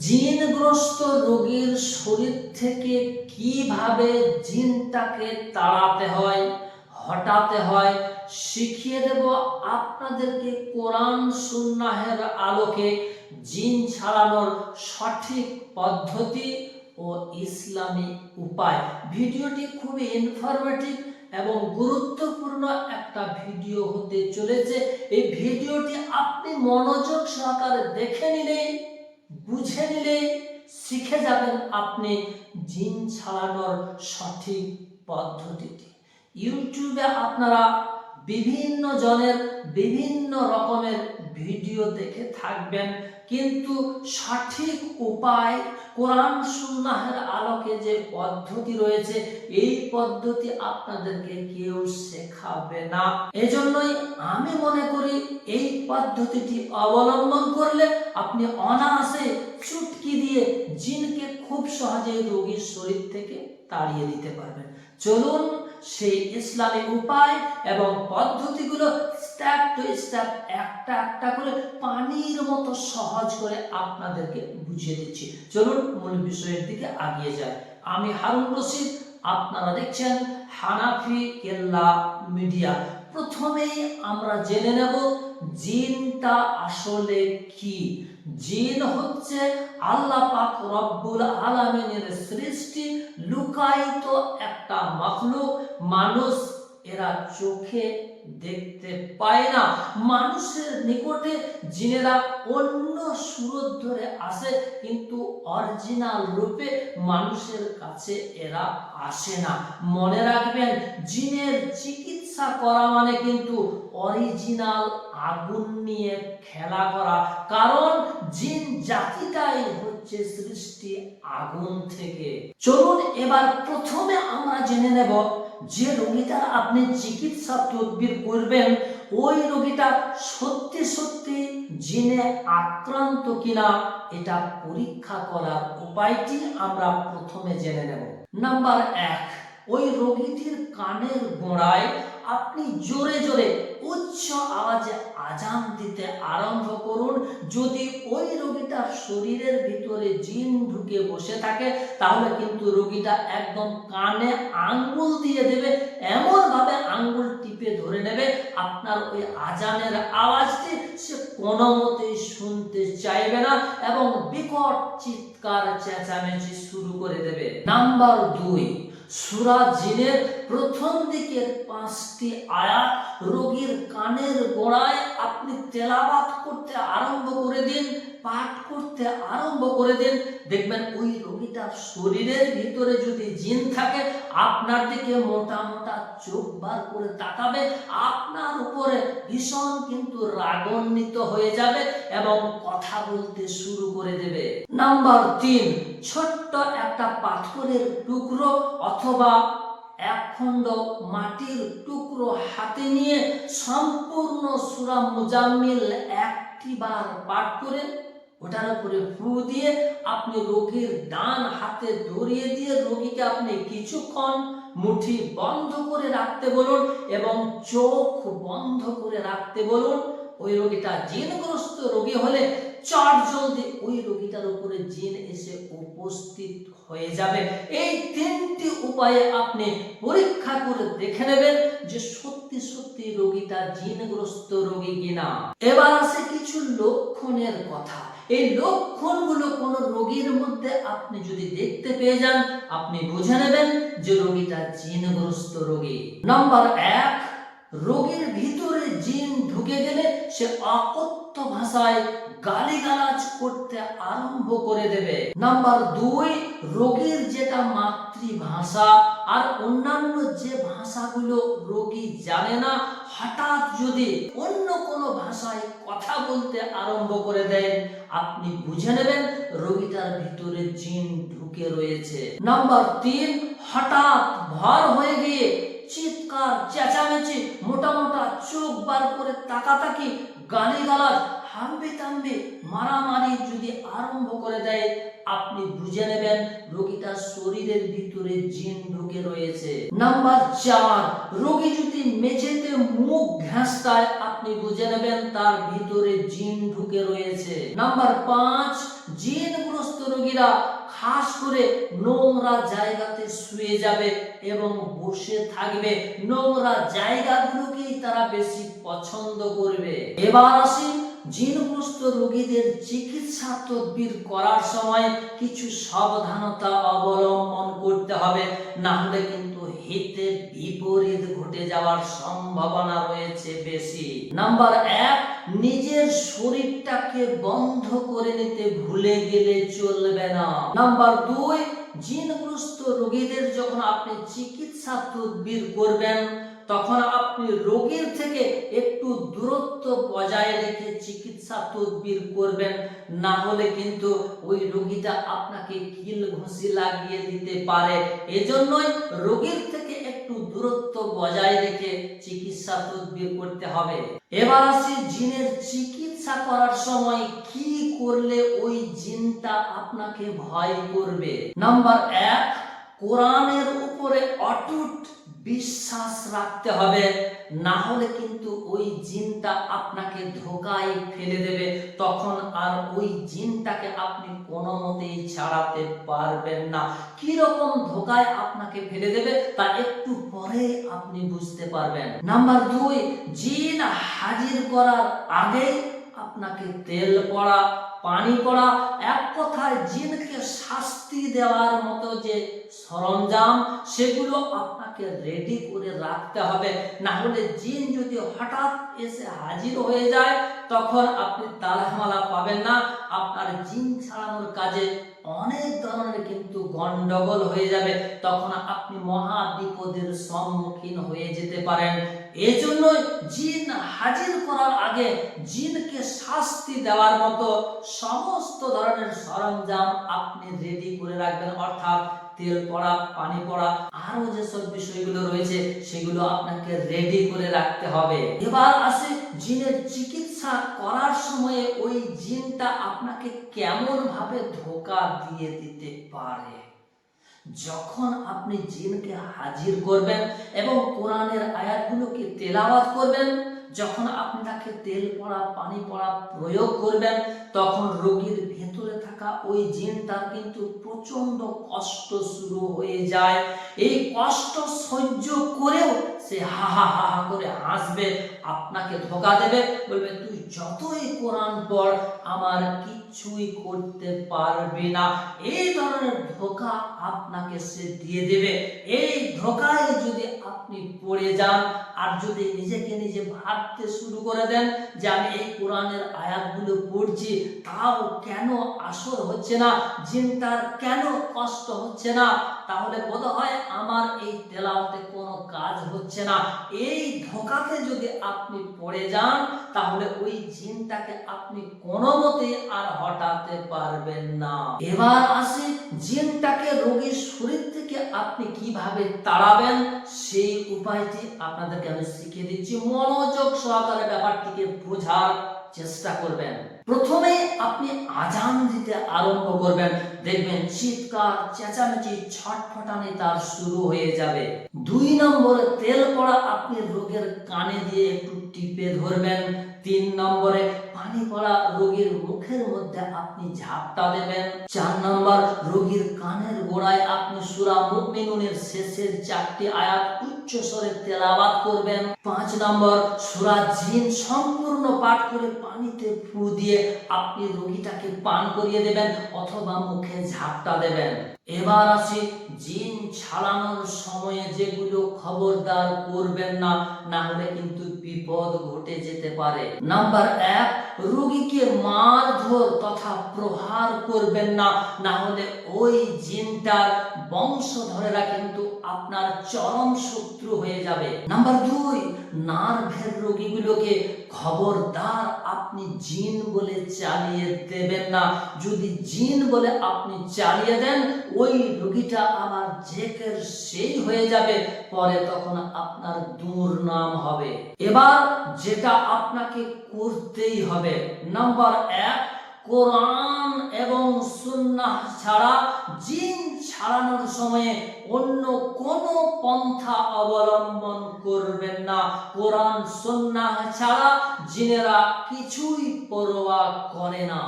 জিনগ্রস্ত রোগীর শরীর থেকে কিভাবে জিনটাকে তাড়াতে হয়, হটাতে হয় শিখিয়ে দেব আপনাদেরকে কোরআন সুন্নাহের আলোকে জিন ছাড়ানোর সঠিক পদ্ধতি ও ইসলামী উপায়। ভিডিওটি খুবই ইনফরমেটিভ এবং গুরুত্বপূর্ণ একটা ভিডিও হতে চলেছে। এই ভিডিওটি আপনি মনোযোগ সহকারে দেখে নিলে, বুঝে নিলে শিখে যাবেন আপনি জিন ছাড়ানোর সঠিক পদ্ধতিটি। ইউটিউবে আপনারা বিভিন্ন জনের বিভিন্ন রকমের ভিডিও দেখে থাকবেন, কিন্তু সঠিক উপায় কোরআন সুন্নাহের আলোকে যে পদ্ধতি রয়েছে এই পদ্ধতি আপনাদেরকে কেউ শেখাবে না। এজন্যই আমি মনে করি এই পদ্ধতিটি অবলম্বন করলে আপনি অনায়াসে চুটকি দিয়ে জিনকে খুব সহজেই রোগীর শরীর থেকে তাড়িয়ে দিতে পারবেন। চলুন সেই ইসলামী উপায় এবং পদ্ধতিগুলো স্টেপ টু স্টেপ একটা একটা করে পানির মতো সহজ করে আপনাদেরকে বুঝিয়ে দিচ্ছি। চলুন মূল বিষয়ের দিকে এগিয়ে যাই। আমি হারুন রশিদ, আপনারা দেখছেন হানাফি কেল্লা মিডিয়া। প্রথমেই আমরা জেনে নেব জিনটা আসলে কি। জিন হচ্ছে আল্লাহ পাক রব্বুল আলামিনের সৃষ্টি, লুকায়িত একটা মাখলুক। মানুষ এরা চোখে দেখতে পায় না। মানুষের নিকটে জিনেরা অন্য সুরত ধরে আসে, কিন্তু অরিজিনাল রূপে মানুষের কাছে এরা আসে না। মনে রাখবেন, জিনের চিকিৎসা করা মানে কিন্তু অরিজিনাল আগুন নিয়ে খেলা করা, কারণ জিন জাতিটাই হচ্ছে সৃষ্টি আগুন থেকে। চলুন এবার প্রথমে আমরা জেনে নেব যে রোগীটা আপনি চিকিৎসা তদবির করবেন ওই রোগীটা সত্যি সত্যি জিনে আক্রান্ত কিনা এটা পরীক্ষা করার উপায়টি আমরা প্রথমে জেনে নেব। নাম্বার 1, ওই রোগীটির কানের গোড়ায় আপনি জোরে জোরে উচ্চ আওয়াজে আজান দিতে আরম্ভ করুন। যদি ওই রোগীটার শরীরের ভিতরে জিন ঢুকে বসে থাকে তাহলে কিন্তু রোগীটা একদম কানে আঙ্গুল দিয়ে দেবে, এমন ভাবে আঙ্গুল টিপে ধরে নেবে আপনার ওই আজানের আওয়াজটি সে কোনো মতেই শুনতে চাইবে না এবং বিকট চিৎকার চেঁচামেচি শুরু করে দেবে। নাম্বার 2, সূরা জিনের প্রথম দিকের 5টি আয়াত রোগীর কানের গোড়ায় আপনি তেলাওয়াত করতে আরম্ভ করে দিন, পাঠ করতে আরম্ভ করে দিন। দেখবেন ওই রোগীটার শরীরের ভিতরে যদি জিন থাকে আপনার দিকে মোটা মোটা চোখ বার করে তাকাবে, আপনার উপরে ভীষণ কিন্তু রাগান্বিত হয়ে যাবে এবং কথা বলতে শুরু করে দেবে। নাম্বার 3, ছোট্ট একটা পাথরের টুকরো অথবা এক খণ্ড মাটির টুকরো হাতে নিয়ে সম্পূর্ণ সূরা মুজাম্মিল 1টি বার পাঠ করে ওটার উপরে ফু দিয়ে আপনি রোগীর ডান হাতে ধরিয়ে দিয়ে রোগীকে আপনি কিছুক্ষণ মুঠি বন্ধ করে রাখতে বলুন এবং চোখ বন্ধ করে রাখতে বলুন। ওই রোগীটা জিনগ্রস্ত রোগী হলে চট জলদি ওই রোগীটার উপরে জিন এসে উপস্থিত হয়ে যাবে। এই 3টি উপায়ে আপনি পরীক্ষা করে দেখে নেবেন যে সত্যি সত্যি রোগীটা জিনগ্রস্ত রোগী কিনা। এবার আসে কিছু লক্ষণের কথা। এই লক্ষণগুলো কোন রোগীর মধ্যে আপনি যদি দেখতে পেয়ে যান আপনি বুঝে নেবেন যে রোগীটা জিনগ্রস্ত রোগী। নাম্বার 1, রোগীর ভিতরে জিন ঢুকে গেলে সে অকথ্য ভাষায় গালিগালাজ করতে আরম্ভ করে দেবে। নাম্বার 2, রোগীর যেটা মাতৃভাষা আর অন্যান্য যে ভাষাগুলো রোগী জানে না, হঠাৎ যদি অন্য কোনো ভাষায় কথা বলতে আরম্ভ করে দেন আপনি বুঝে নেবেন রোগীটার ভিতরে জিন ঢুকে রয়েছে। নাম্বার 3, হঠাৎ ভর হয়ে গিয়ে চিৎকার চেঁচামেচি, মোটা মোটা চোখ বার করে তাকাতাকি, গালিগালাজ, হাম্বে তাম্বে মারামারি যদি আরম্ভ করে দেয়, আপনি বুঝে নেবেন রোগীটার শরীরের ভিতরে জিন ঢুকে রয়েছে। নাম্বার 4, রোগী যদি মেঝেতে মুখ ঘাঁষতায়, আপনি বুঝে নেবেন তার ভিতরে জিন ঢুকে রয়েছে। নাম্বার 5, জিনগ্রস্ত রোগীরা খাস করে নোংরা জায়গাতে শুয়ে যাবে এবং বসে থাকবে, নোংরা জায়গাগুলোকেই তারা বেশি পছন্দ করবে। এবার আসি জিনগ্রস্ত রোগীদের চিকিৎসা তদবির করার সময় কিছু সাবধানতা অবলম্বন করতে হবে, না হলে কিন্তু হিতে বিপরীত ঘটে যাওয়ার সম্ভাবনা রয়েছে বেশি। নাম্বার 1, নিজের শরীরটাকে বন্ধ করে নিতে ভুলে গেলে চলবে না। নাম্বার 2, জিনগ্রস্ত রোগীদের যখন আপনি চিকিৎসা তদবির করবেন, তখন আপনি রোগীর থেকে একটু দূরত্ব বজায় রেখে চিকিৎসা তদবির করবেন, না হলে কিন্তু ওই রোগীটা আপনাকে কিল ঘুষি লাগিয়ে দিতে পারে। এজন্যই রোগীর থেকে একটু দূরত্ব বজায় রেখে চিকিৎসা তদবির করতে হবে। এবার আসি জিনের চিকিৎসা করার সময় কি করলে ওই জিনটা আপনাকে ভয় করবে। নাম্বার 1, কোরআনের উপরে অটুট বিশ্বাস রাখতে হবে, না হলে কিন্তু ওই জিনটা আপনাকে ধোঁকায় ফেলে দেবে, তখন আর ওই জিনটাকে আপনি কোনো মতেই ছাড়াতে পারবেন না। কি রকম ধোঁকায় আপনাকে ফেলে দেবে তা একটু পরে আপনি বুঝতে পারবেন। নাম্বার 2, জিন হাজির করার আগে আপনাকে তেল পড়া, পানি পড়া, এক কথায় জিনকে শাস্তি দেওয়ার মতো যে সরঞ্জাম, সেগুলো আপনাকে রেডি করে রাখতে হবে, না হলে জিন যদি হঠাৎ এসে হাজির হয়ে যায়, তখন আপনি তালামালা পাবেন না। আপনার জিন ছাড়ানোর কাজে অনেক ধরনের কিন্তু গন্ডগোল হয়ে যাবে, তখন আপনি মহা বিপদের সম্মুখীন হয়ে যেতে পারেন। এজন্য জিন হাজির করার আগে জিনকে শাস্তি দেওয়ার মতো সমস্ত ধরনের সরঞ্জাম আপনি রেডি করে রাখবেন, অর্থাৎ তেল পড়া, পানি পড়া, আরো যেসব বিষয়গুলো রয়েছে সেগুলো আপনাকে রেডি করে রাখতে হবে। এবার আসে জিনের চিকিৎসা করার সময়ে ওই জিনটা আপনাকে কেমন ভাবে ধোঁকা দিয়ে দিতে পারে। যখন আপনি জিনকে হাজির করবেন এবং কোরআনের আয়াতগুলোকে তেলাওয়াত করবেন, যখন আপনি তাকে তেল পড়া, পানি পড়া প্রয়োগ করবেন, তখন রোগীর ভেতরে থাকা ওই জিনটার কিন্তু প্রচন্ড কষ্ট শুরু হয়ে যায়। এই কষ্ট সহ্য করেও সে হা হা হা হা করে হাসবে, আপনাকে ধোঁকা দেবে, বলবে তুই যতই কোরআন পড় আমার কিছুই করতে পারবে না। এই ধরনের ধোঁকা আপনাকে সে দিয়ে দেবে। এই ধোঁকায় যদি আপনি পড়ে যান আর যদি নিজেকে নিজে ভাবতে শুরু করে দেন যে আমি এই কোরআনের আয়াতগুলো পড়ছি, তাও কেন আসর হচ্ছে না, জিনটার কেন কষ্ট হচ্ছে না, তাহলে বোধহয় আমার এই তেলাওয়াতে কোনো কাজ হচ্ছে না। এই ধোঁকাতে যদি আপনি পড়ে যান, তাহলে ওই জিনটাকে আপনি কোনো মতে আর হটাতে পারবেন না। এবার আসি জিনটাকে রোগীর শরীর থেকে আপনি কিভাবে তাড়াবেন, সেই উপায়টি আপনাদেরকে আমি শিখিয়ে দিচ্ছি। মনোযোগ সহকারে ব্যাপারটিকে বোঝার চেষ্টা করবেন। প্রথমে আপনি আজান দিতে আরম্ভ করবেন, দেখবেন চিৎকার, চেঁচামেচি, ছটফটানি তার শুরু হয়ে যাবে। 2 নম্বরে তেল পড়া আপনি রোগীর কানে দিয়ে একটু টিপে ধরবেন। 3 নম্বরে পানি পড়া রোগীর মুখের মধ্যে আপনি ঝাপটা দেবেন। 4 নম্বর, রোগীর কানের গোড়ায় আপনি সূরা মুমিনুনের শেষের 4টি আয়াত উচ্চ স্বরে তেলাওয়াত করবেন। 5 নম্বর, সূরা জিন সম্পূর্ণ পাঠ করে পানিতে ফু দিয়ে আপনি রোগীটাকে পান করিয়ে দেবেন অথবা মুখে ঝাপটা দেবেন। এবার আসি জিন ছাড়ানোর সময়ে যেগুলো খবরদার করবেন না, না হলে কিন্তু বিপদ ঘটে যেতে পারে। নাম্বার 1, রোগীকে মারধর তথা প্রহার করবেন না, না হলে ওই জিনটার বংশধরেরা কিন্তু আপনার চরম শত্রু হয়ে যাবে। নাম্বার 2, নার্ভের রোগীগুলোকে খবরদার আপনি জিন বলে চালিয়ে দেবেন না। যদি জিন বলে আপনি চালিয়ে দেন, ওই রোগীটা আমার জেকের সেই হয়ে যাবে, পরে তখন আপনার দুর্নাম হবে। এবার যেটা আপনাকে করতেই হবে, নাম্বার 1, কোরআন এবং সুন্নাহ ছাড়া জিন ছাড়ানোর সময়ে অন্য কোনো পন্থা অবলম্বন করবেন না। কোরআন সুন্নাহ ছাড়া জিনেরা কিছুই পরোয়া করে না।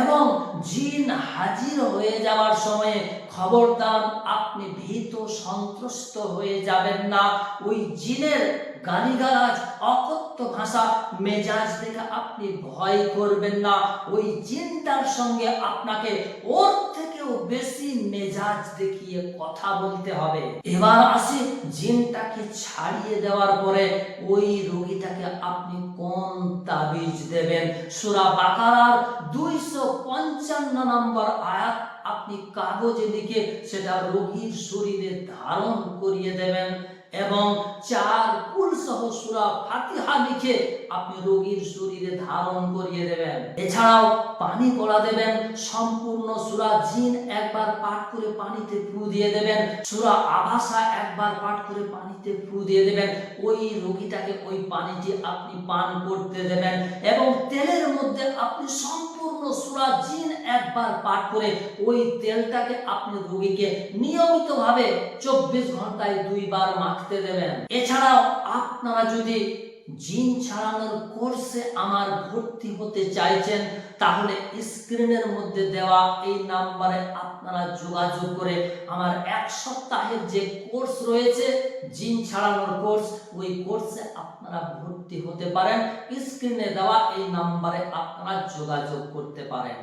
এবং জিন হাজির হয়ে যাওয়ার সময়ে খবরদার আপনি ভীত সন্ত্রস্ত হয়ে যাবেন না। ওই জিনের গালিগালাজ, অকথ্য ভাষা, মেজাজ দেখে আপনি ভয় করবেন না। ওই জিনটার সঙ্গে আপনাকে ওর থেকেও বেশি মেজাজ দেখিয়ে কথা বলতে হবে। এবার আসি, জিনটাকে ছাড়িয়ে দেওয়ার পরে ওই রোগীটাকে আপনি কোন তাবিজ দেবেন। সূরা বাকারার 255 নম্বর আয়াত আপনি কাগজে লিখে সেটা রোগীর শরীরে ধারণ করিয়ে দেবেন এবং 4 কুল সহ সূরা ফাতিহা লিখে আপনি রোগীর শরীরে ধারণ করিয়ে দেবেন। এছাড়াও পানি পড়া দেবেন, সম্পূর্ণ সূরা জিন একবার পাঠ করে পানিতে ফু দিয়ে দেবেন, সূরা আবাসা একবার পাঠ করে পানিতে ফু দিয়ে দেবেন। ওই রোগীটাকে ওই পানিটি আপনি পান করতে দেবেন এবং তেলের মধ্যে আপনি সম্পূর্ণ সূরা জিন একবার পাঠ করে ওই তেলটাকে আপনি রোগীকে নিয়মিতভাবে 24 ঘন্টায় 2 বার মাখতে দেবেন। এছাড়াও আপনারা যদি জিন ছাড়ানোর কোর্সে আমার ভর্তি হতে চাইছেন, তাহলে স্ক্রিনের মধ্যে দেওয়া এই নাম্বারে আপনারা যোগাযোগ করে আমার 1 সপ্তাহের যে কোর্স রয়েছে জিন ছাড়ানোর কোর্স, ওই কোর্সে আপনারা ভর্তি হতে পারেন। স্ক্রিনে দেওয়া এই নাম্বারে আপনারা যোগাযোগ করতে পারেন।